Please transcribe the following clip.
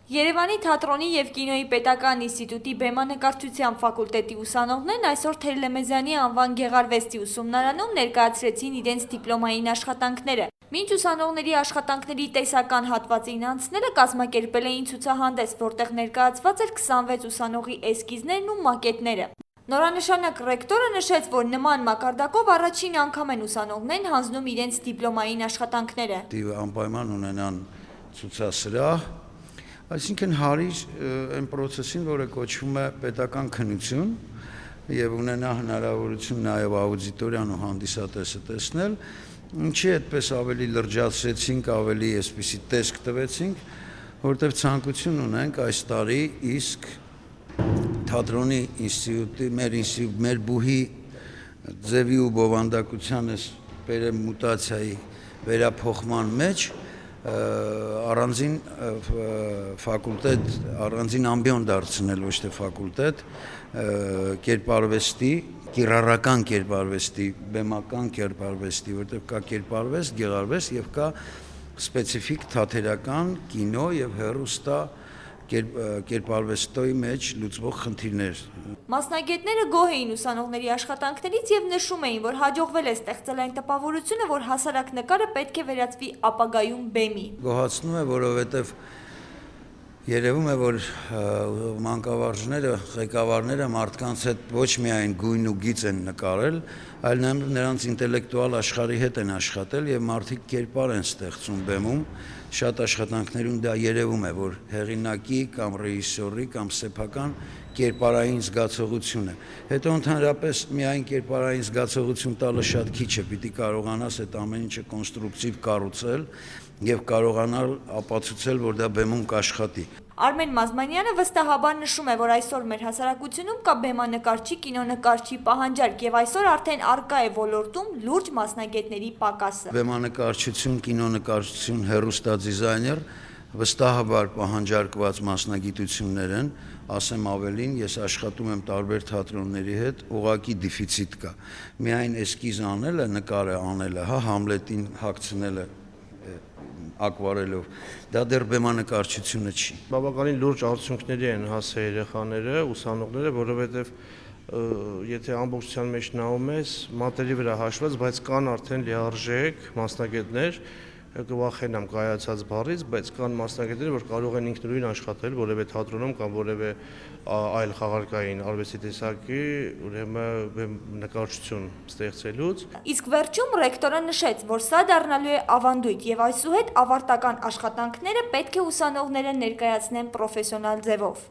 Երևանի թատրոնի և կինոյի պետական ինստիտուտի բեմանկարչության ֆակուլտետի ուսանողներն այսօր Թերլեմեզյանի անվան գեղարվեստի ուսումնարանում ներկայացրեցին իրենց դիպլոմային աշխատանքները։ Մինչ ուսանողների աշխատանքների տեսական հատվածին անցնելը կազմակերպել էին ցուցահանդես, որտեղ ներկայացված էր 26 ուսանողի էսքիզներն ու մակետները։ Նորանշանակ ռեկտորը նշեց, որ նման մակարդակով առաջին անգամ են ուսանողներն հանձնում իրենց դիպլոմային աշխատանքները։ Անպայման ունենան ցուցասրահ, այսինքն հարիր այն process-ին, որը կոչվում է պետական քննություն եւ ունենա հնարավորություն նաեւ աուդիտորիան ու հանդիսատեսը տեսնել, ինչի այդպես ավելի լրջացրեցինք, ավելի այսպիսի տեսք տվեցինք, որտեղ ցանկություն ունենք այս տարի իսկ թատրոնի ինստիտուտի մեր բուհի ձևի ու բովանդակության մուտացիայի վերափոխման մեջ առանձին ֆակուլտետ, առանձին ամբիոն դարձնել, ոչ թե ֆակուլտետ, կերպարվեստի, կիրառական կերպարվեստի, բեմական կերպարվեստի, որտեղ կա կերպարվեստ, գեղարվեստ եւ կա սպეციფიկ թատերական, կինո եւ հեռուստա կերպարվեստի մեջ լուծվող խնդիրներ։ Մասնագետները գոհ էին ուսանողների աշխատանքներից եւ նշում էին, որ հաջողվել է ստեղծել այն տպավորությունը, որ հասարակ նկարը պետք է վերածվի ապագայում բեմի։ Գոհացնում է, որովհետեւ երևում է, որ մանկավարժները, ղեկավարները մարդկանց հետ ոչ միայն գույն ու գիծ են նկարել, այլ նաեւ նրանց ինտելեկտուալ աշխարհի հետ են աշխատել եւ մարդիկ կերպար են ստեղծում բեմում։ Շատ աշխատանքներում դա երևում է, որ հեղինակի կամ ռեժիսորի կամ սեփական կերպարային զգացողություն է։ Հետո ընդհանրապես միայն կերպարային զգացողություն տալը շատ քիչ է, պիտի կարողանաս այդ ամեն ինչը կոնստրուկտիվ կառուցել եւ կարողանալ ապացուցել, որ դա բեմում կաշխատի։ Արմեն Մազմանյանը վստահաբար նշում է, որ այսօր մեր հասարակությունում կա բեմանկարչի, կինոնկարչի պահանջարկ եւ այսօր արդեն առկա է ոլորտում լուրջ մասնագետների պակասը։ Բեմանկարչություն, կինոնկարչություն, հեռուստադիզայներ վստահաբար պահանջարկված մասնագիտություններ են, ասեմ ավելին, ես աշխատում եմ տարբեր թատրոնների հետ, ուղղակի դեֆիցիտ կա։ Միայն էսկիզ անելը, նկարը անելը, Համլետին հագցնելը ակվարելով, դա դեռ բեմանկարչությունը չի։ Բավականին լուրջ արդյունքների են հասել երեխաները, ուսանողները, որովհետև եթե ամբողջության մեջ նայում ես, մատերի վրա հաշված, բայց կան արդեն լիարժեք մասնագետներ, կվախենամ կայացած բառից, բայց կան մասնագետներ, որ կարող են ինքնուրույն աշխատել որևէ թատրոնում կամ որևէ այլ խաղարկային արվեստի տեսակի, ուրեմն նկարչություն ստեղծելուց։ Իսկ վերջում ռեկտորը նշեց, որ սա դառնալու է ավանդույթ եւ այսուհետ ավարտական աշխատանքները պետք է ուսանողները ներկայացնեն պրոֆեսիոնալ ձևով։